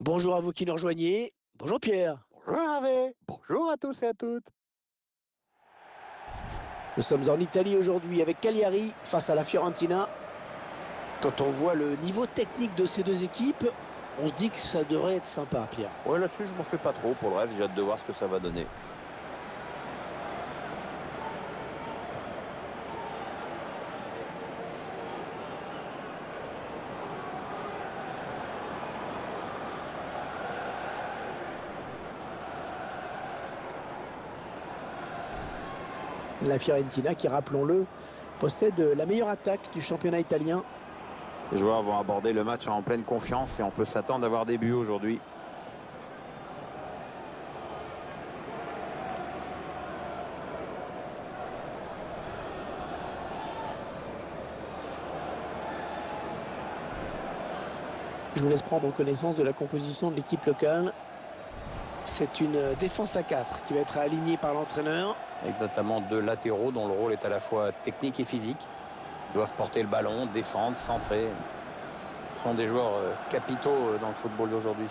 Bonjour à vous qui nous rejoignez. Bonjour Pierre. Bonjour Hervé, bonjour à tous et à toutes. Nous sommes en Italie aujourd'hui avec Cagliari face à la Fiorentina. Quand on voit le niveau technique de ces deux équipes, on se dit que ça devrait être sympa, Pierre. Ouais, là-dessus, je m'en fais pas trop. Pour le reste, j'ai hâte de voir ce que ça va donner. La Fiorentina qui, rappelons-le, possède la meilleure attaque du championnat italien. Les joueurs vont aborder le match en pleine confiance et on peut s'attendre à avoir des buts aujourd'hui. Je vous laisse prendre connaissance de la composition de l'équipe locale. C'est une défense à 4 qui va être alignée par l'entraîneur. Avec notamment deux latéraux dont le rôle est à la fois technique et physique. Ils doivent porter le ballon, défendre, centrer. Ce sont des joueurs capitaux dans le football d'aujourd'hui.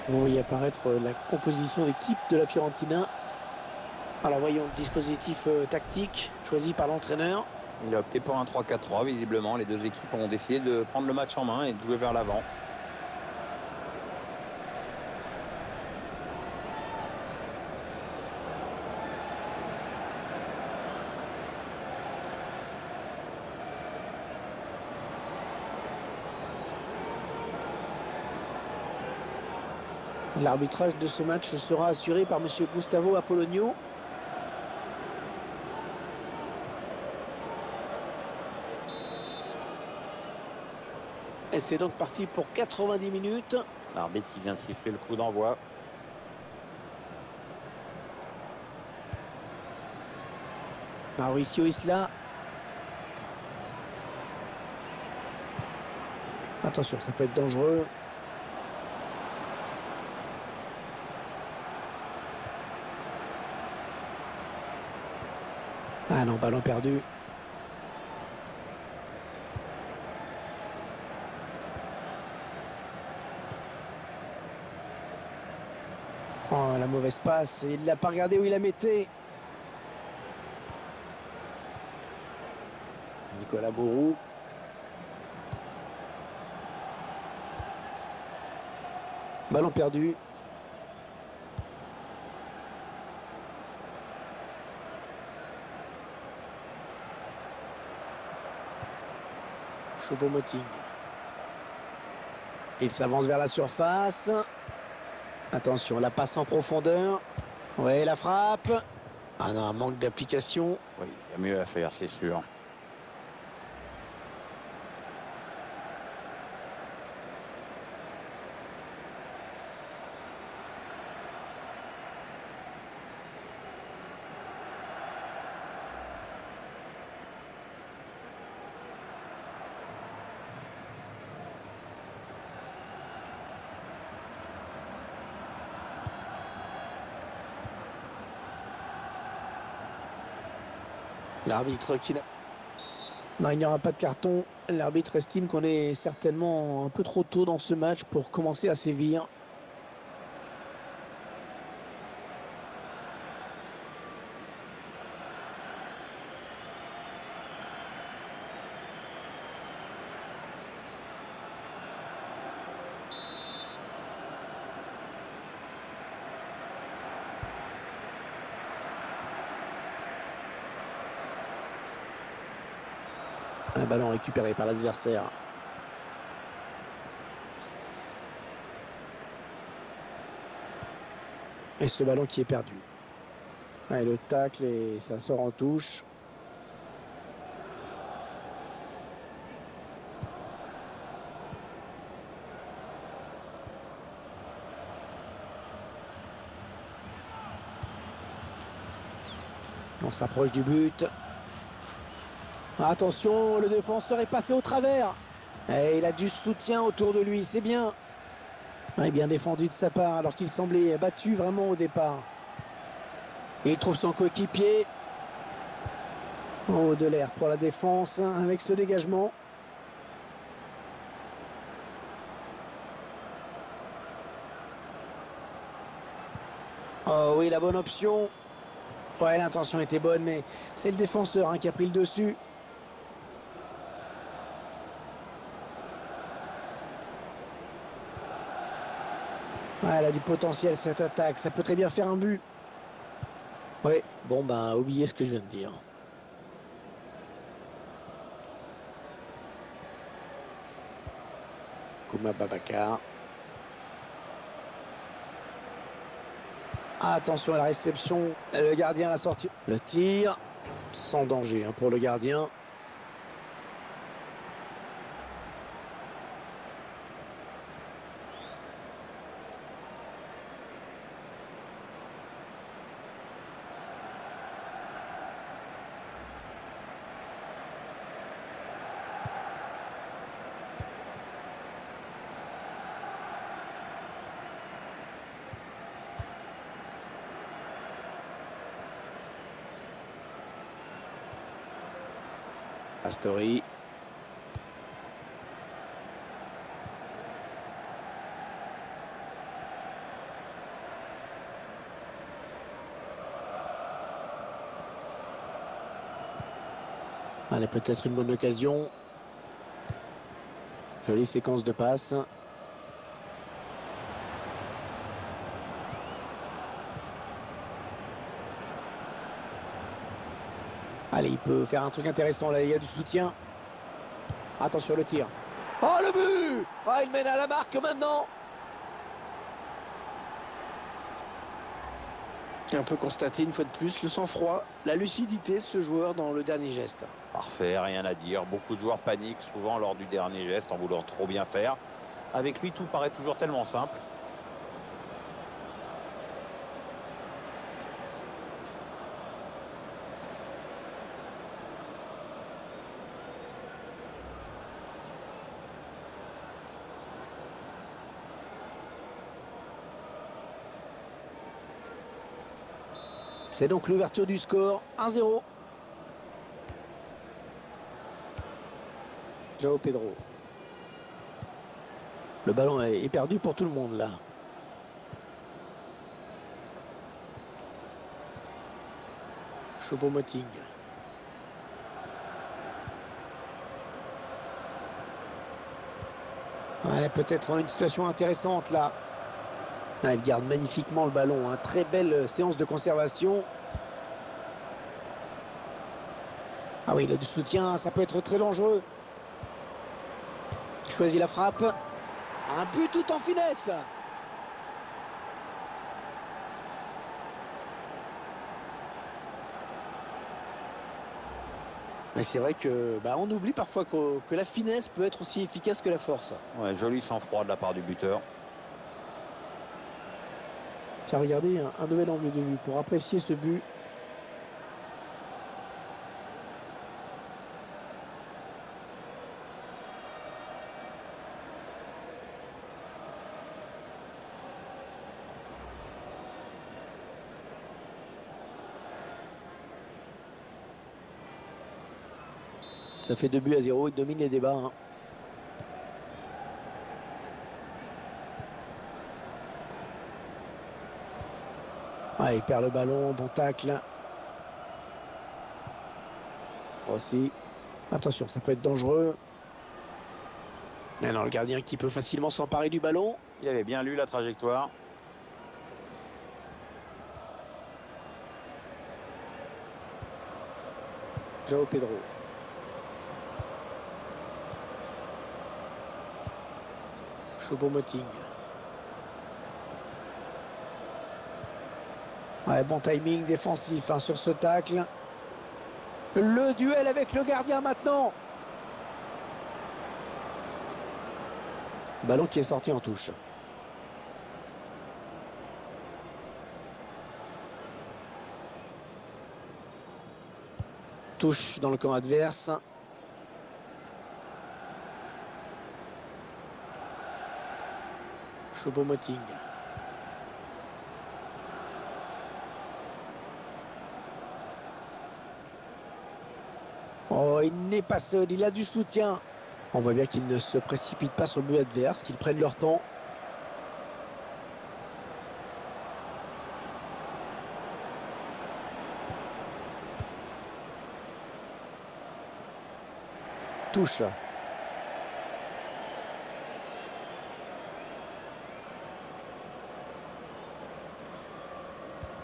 Vous voyez apparaître la composition d'équipe de la Fiorentina. Alors voyons le dispositif tactique choisi par l'entraîneur. Il a opté pour un 3-4-3 visiblement. Les deux équipes ont décidé de prendre le match en main et de jouer vers l'avant. L'arbitrage de ce match sera assuré par M. Gustavo Apollonio. Et c'est donc parti pour 90 minutes. L'arbitre qui vient de siffler le coup d'envoi. Mauricio Isla. Attention, ça peut être dangereux. Ah non, ballon perdu. Oh, la mauvaise passe. Il l'a pas regardé où il la mettait. Nicolas Bourou. Ballon perdu. Choupo-Moting. Il s'avance vers la surface. Attention, la passe en profondeur. Ouais, la frappe. Ah non, un manque d'application. Oui, il y a mieux à faire, c'est sûr. L'arbitre qui n'a... Non, il n'y aura pas de carton. L'arbitre estime qu'on est certainement un peu trop tôt dans ce match pour commencer à sévir. Un ballon récupéré par l'adversaire. Et ce ballon qui est perdu. Et le tacle et ça sort en touche. On s'approche du but. Attention, le défenseur est passé au travers. Et il a du soutien autour de lui, c'est bien. Ouais, bien défendu de sa part alors qu'il semblait battu vraiment au départ. Et il trouve son coéquipier. Oh, de l'air pour la défense hein, avec ce dégagement. Oh oui, la bonne option. Ouais, l'intention était bonne, mais c'est le défenseur hein, qui a pris le dessus. Ouais, elle a du potentiel cette attaque, ça peut très bien faire un but. Ouais, bon ben, oubliez ce que je viens de dire. Kouma Babacar. Attention à la réception, le gardien l'a sorti. Le tir, sans danger hein, pour le gardien. Astori. Allez, peut-être une bonne occasion. Jolie séquence de passes. Allez, il peut faire un truc intéressant là, il y a du soutien. Attention le tir. Oh le but! Ah, il mène à la marque maintenant. On peut constater une fois de plus le sang-froid, la lucidité de ce joueur dans le dernier geste. Parfait, rien à dire. Beaucoup de joueurs paniquent souvent lors du dernier geste en voulant trop bien faire. Avec lui, tout paraît toujours tellement simple. C'est donc l'ouverture du score, 1-0. João Pedro. Le ballon est perdu pour tout le monde là. Choupo-Moting. Ouais, peut-être une situation intéressante là. Ah, il garde magnifiquement le ballon. Hein. Très belle séance de conservation. Ah oui, il a du soutien. Ça peut être très dangereux. Il choisit la frappe. Un but tout en finesse. Mais c'est vrai que on oublie parfois que la finesse peut être aussi efficace que la force. Ouais, joli sang-froid de la part du buteur. Tiens, regardez, un nouvel angle de vue pour apprécier ce but. Ça fait 2-0, il domine les débats. Hein. Ah, il perd le ballon, bon tacle. Aussi. Attention, ça peut être dangereux. Maintenant, le gardien qui peut facilement s'emparer du ballon. Il avait bien lu la trajectoire. João Pedro. Choupo-Moting. Ouais, bon timing défensif hein, sur ce tacle. Le duel avec le gardien maintenant. Ballon qui est sorti en touche. Touche dans le camp adverse. Choupo-Moting. Oh, il n'est pas seul, il a du soutien. On voit bien qu'ils ne se précipitent pas sur le but adverse, qu'ils prennent leur temps. Touche.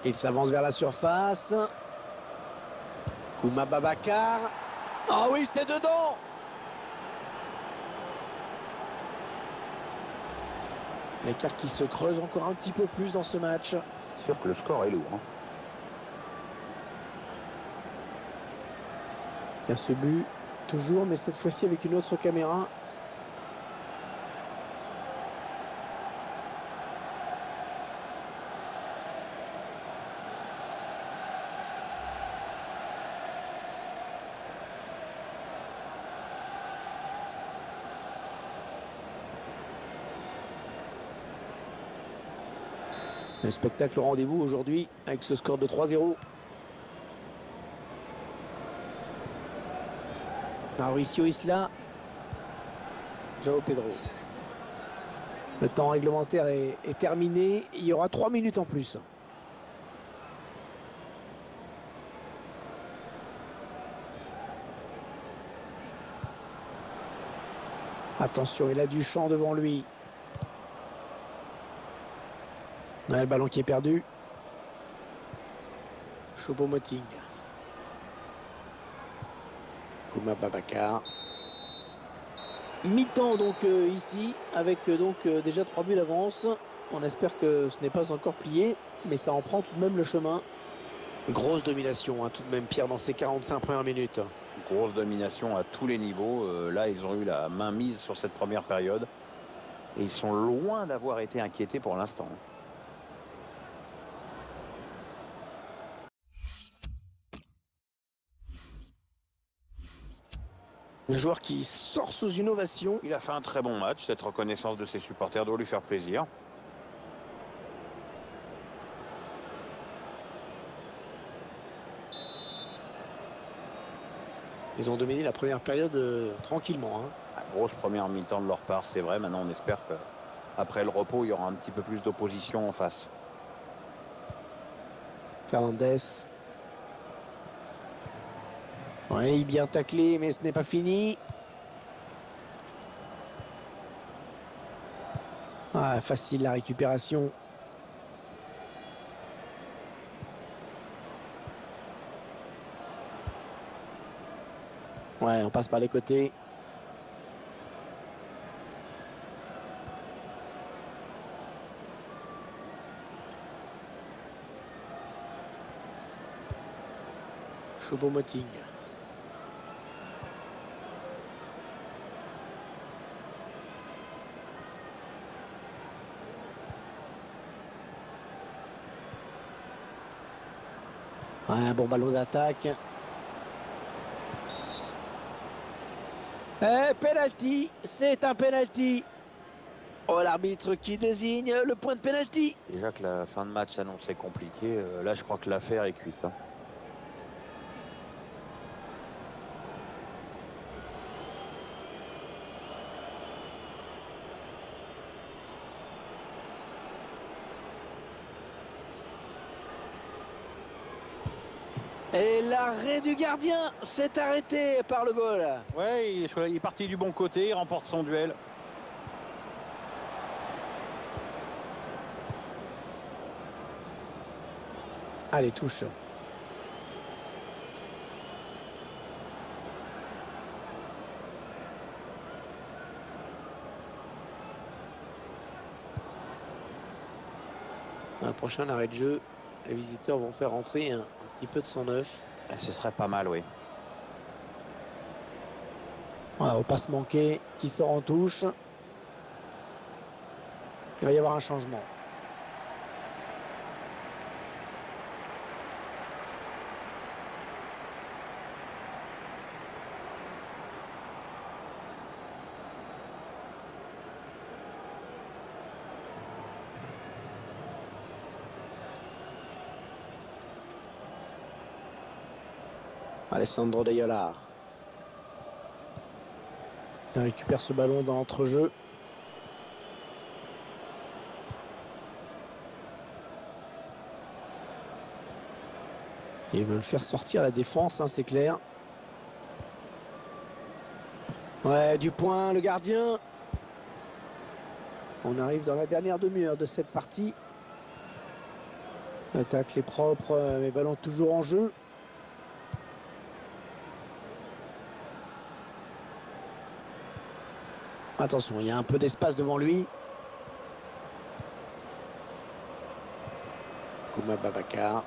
Il s'avance vers la surface. Kouma Babacar. Ah oui, c'est dedans. L'écart qui se creuse encore un petit peu plus dans ce match. C'est sûr que le score est lourd. Hein. Il y a ce but, toujours, mais cette fois-ci avec une autre caméra. Le spectacle au rendez-vous aujourd'hui avec ce score de 3-0. Mauricio Isla. João Pedro. Le temps réglementaire est terminé. Il y aura 3 minutes en plus. Attention, il a du champ devant lui. On a le ballon qui est perdu. Choupo-Moting. Kouma Babacar. Mi-temps donc ici, avec déjà 3 buts d'avance. On espère que ce n'est pas encore plié, mais ça en prend tout de même le chemin. Grosse domination, hein, tout de même, Pierre, dans ces 45 premières minutes. Grosse domination à tous les niveaux. Là, ils ont eu la main mise sur cette première période. Et ils sont loin d'avoir été inquiétés pour l'instant. Un joueur qui sort sous une ovation. Il a fait un très bon match. Cette reconnaissance de ses supporters doit lui faire plaisir. Ils ont dominé la première période tranquillement. Hein. Grosse première mi-temps de leur part, c'est vrai. Maintenant, on espère qu'après le repos, il y aura un petit peu plus d'opposition en face. Fernandez. Oui, bien taclé, mais ce n'est pas fini. Ah, facile la récupération. Ouais, on passe par les côtés. Choupo-Moting. Ouais, un bon ballon d'attaque. Penalty, c'est un penalty. Oh, l'arbitre qui désigne le point de penalty. Déjà que la fin de match s'annonçait compliquée, là je crois que l'affaire est cuite. Hein. Et l'arrêt du gardien s'est arrêté par le goal. Ouais, il est parti du bon côté, il remporte son duel. Allez, touche. Un prochain arrêt de jeu, les visiteurs vont faire entrer un petit peu de sang neuf. Ce serait pas mal, oui. Voilà, au passe manqué, qui sort en touche. Il va y avoir un changement. Alessandro Deiola. Il récupère ce ballon dans l'entrejeu. Ils veulent faire sortir la défense, hein, c'est clair. Ouais, du point, le gardien. On arrive dans la dernière demi-heure de cette partie. L'attaque est propre, mais ballon toujours en jeu. Attention, il y a un peu d'espace devant lui. Kouma Babacar.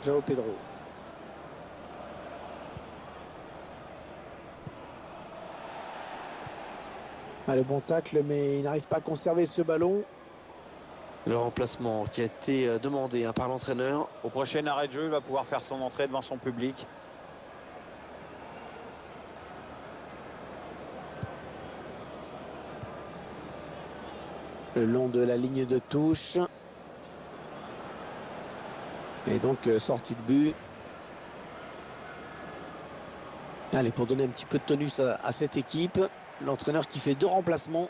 João Pedro. Le bon tacle, mais il n'arrive pas à conserver ce ballon. Le remplacement qui a été demandé par l'entraîneur. Au prochain arrêt de jeu, il va pouvoir faire son entrée devant son public. Le long de la ligne de touche. Et donc sortie de but. Allez, pour donner un petit peu de tonus à cette équipe, l'entraîneur qui fait 2 remplacements.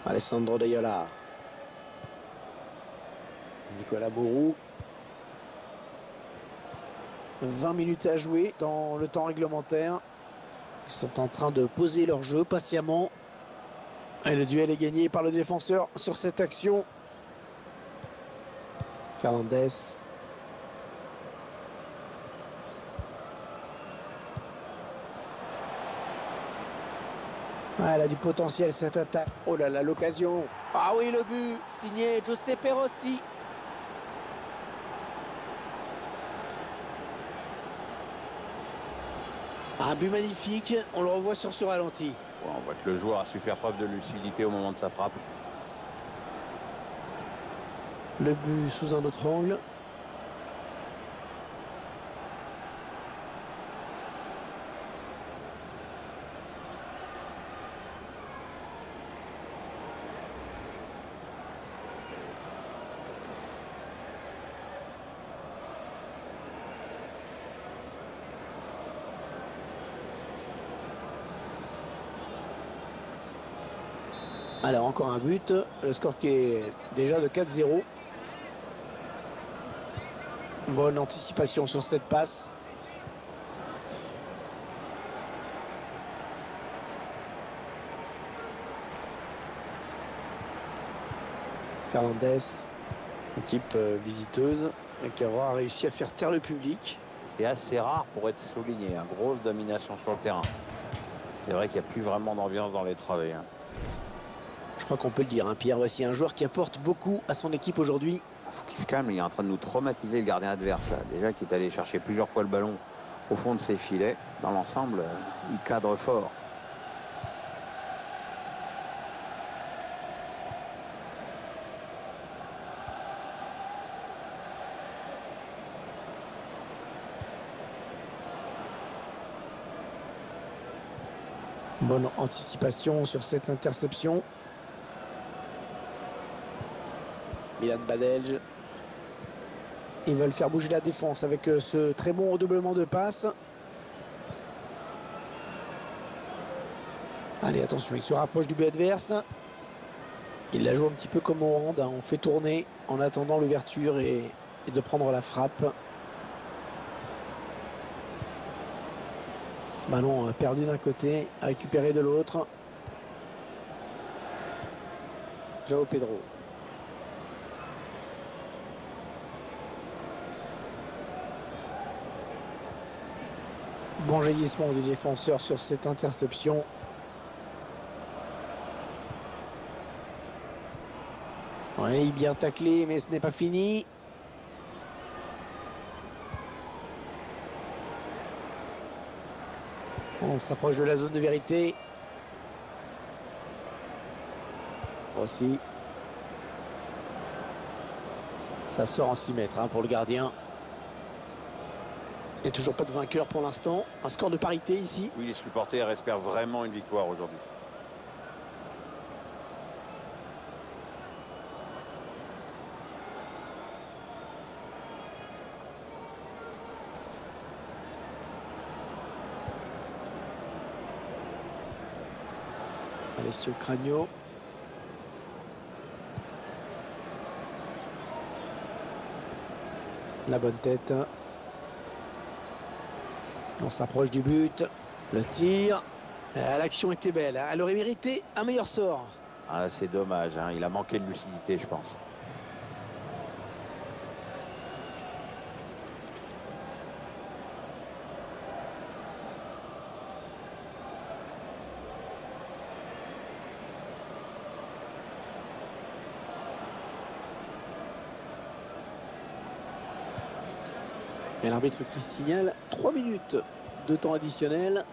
Alessandro Deiola. Nicolas Mourou. 20 minutes à jouer dans le temps réglementaire. Ils sont en train de poser leur jeu patiemment. Et le duel est gagné par le défenseur sur cette action. Fernandez. Ah, elle a du potentiel cette attaque. Oh là là, l'occasion. Ah oui, le but signé Giuseppe Rossi. Un but magnifique, on le revoit sur ce ralenti. Ouais, on voit que le joueur a su faire preuve de lucidité au moment de sa frappe. Le but sous un autre angle. Alors encore un but, le score qui est déjà de 4-0. Bonne anticipation sur cette passe. Fernandez, équipe visiteuse, qui aura réussi à faire taire le public. C'est assez rare pour être souligné, hein. Grosse domination sur le terrain. C'est vrai qu'il n'y a plus vraiment d'ambiance dans les travées, hein. Je crois qu'on peut le dire, hein, Pierre, voici un joueur qui apporte beaucoup à son équipe aujourd'hui. Il faut qu'il se calme, il est en train de nous traumatiser le gardien adverse là. Déjà qui est allé chercher plusieurs fois le ballon au fond de ses filets. Dans l'ensemble, il cadre fort. Bonne anticipation sur cette interception. Milan Badelj. Ils veulent faire bouger la défense avec ce très bon redoublement de passes. Allez, attention, il se rapproche du but adverse. Il la joue un petit peu comme au hand, hein. On fait tourner en attendant l'ouverture et de prendre la frappe. Ballon perdu d'un côté, récupéré de l'autre. João Pedro. Bon jaillissement du défenseur sur cette interception. Oui, bien taclé, mais ce n'est pas fini. On s'approche de la zone de vérité. Aussi. Ça sort en 6 mètres pour le gardien. Il n'y a toujours pas de vainqueur pour l'instant. Un score de parité ici. Oui, les supporters espèrent vraiment une victoire aujourd'hui. Alessio Cragno. La bonne tête. On s'approche du but. Le tir. L'action était belle. Elle aurait mérité un meilleur sort. Ah, c'est dommage, il a manqué de lucidité, je pense. Et l'arbitre qui signale 3 minutes de temps additionnel.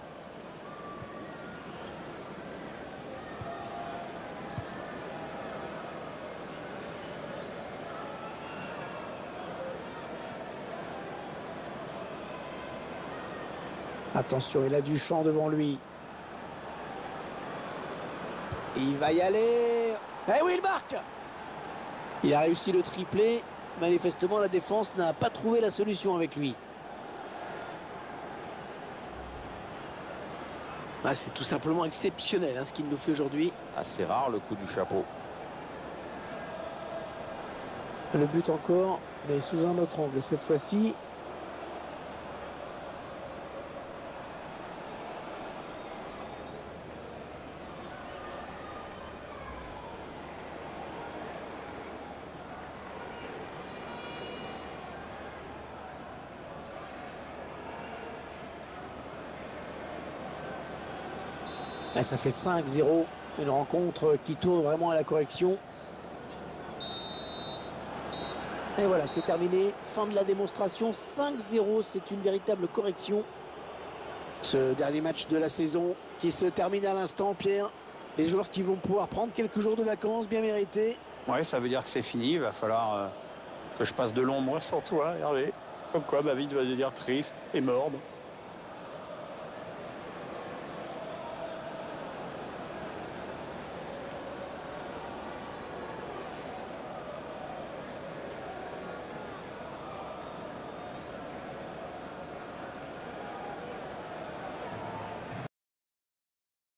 Attention, il a du champ devant lui. Il va y aller. Eh oui, il marque. Il a réussi le triplé. Manifestement, la défense n'a pas trouvé la solution avec lui. Ah, c'est tout simplement exceptionnel ce qu'il nous fait aujourd'hui. Assez rare le coup du chapeau. Le but encore, mais sous un autre angle cette fois-ci. Là, ça fait 5-0, une rencontre qui tourne vraiment à la correction. Et voilà, c'est terminé. Fin de la démonstration. 5-0, c'est une véritable correction. Ce dernier match de la saison qui se termine à l'instant, Pierre. Les joueurs qui vont pouvoir prendre quelques jours de vacances bien mérités. Ouais, ça veut dire que c'est fini. Il va falloir que je passe de longs mois sans toi, Hervé. Comme quoi, ma vie va devenir triste et morne.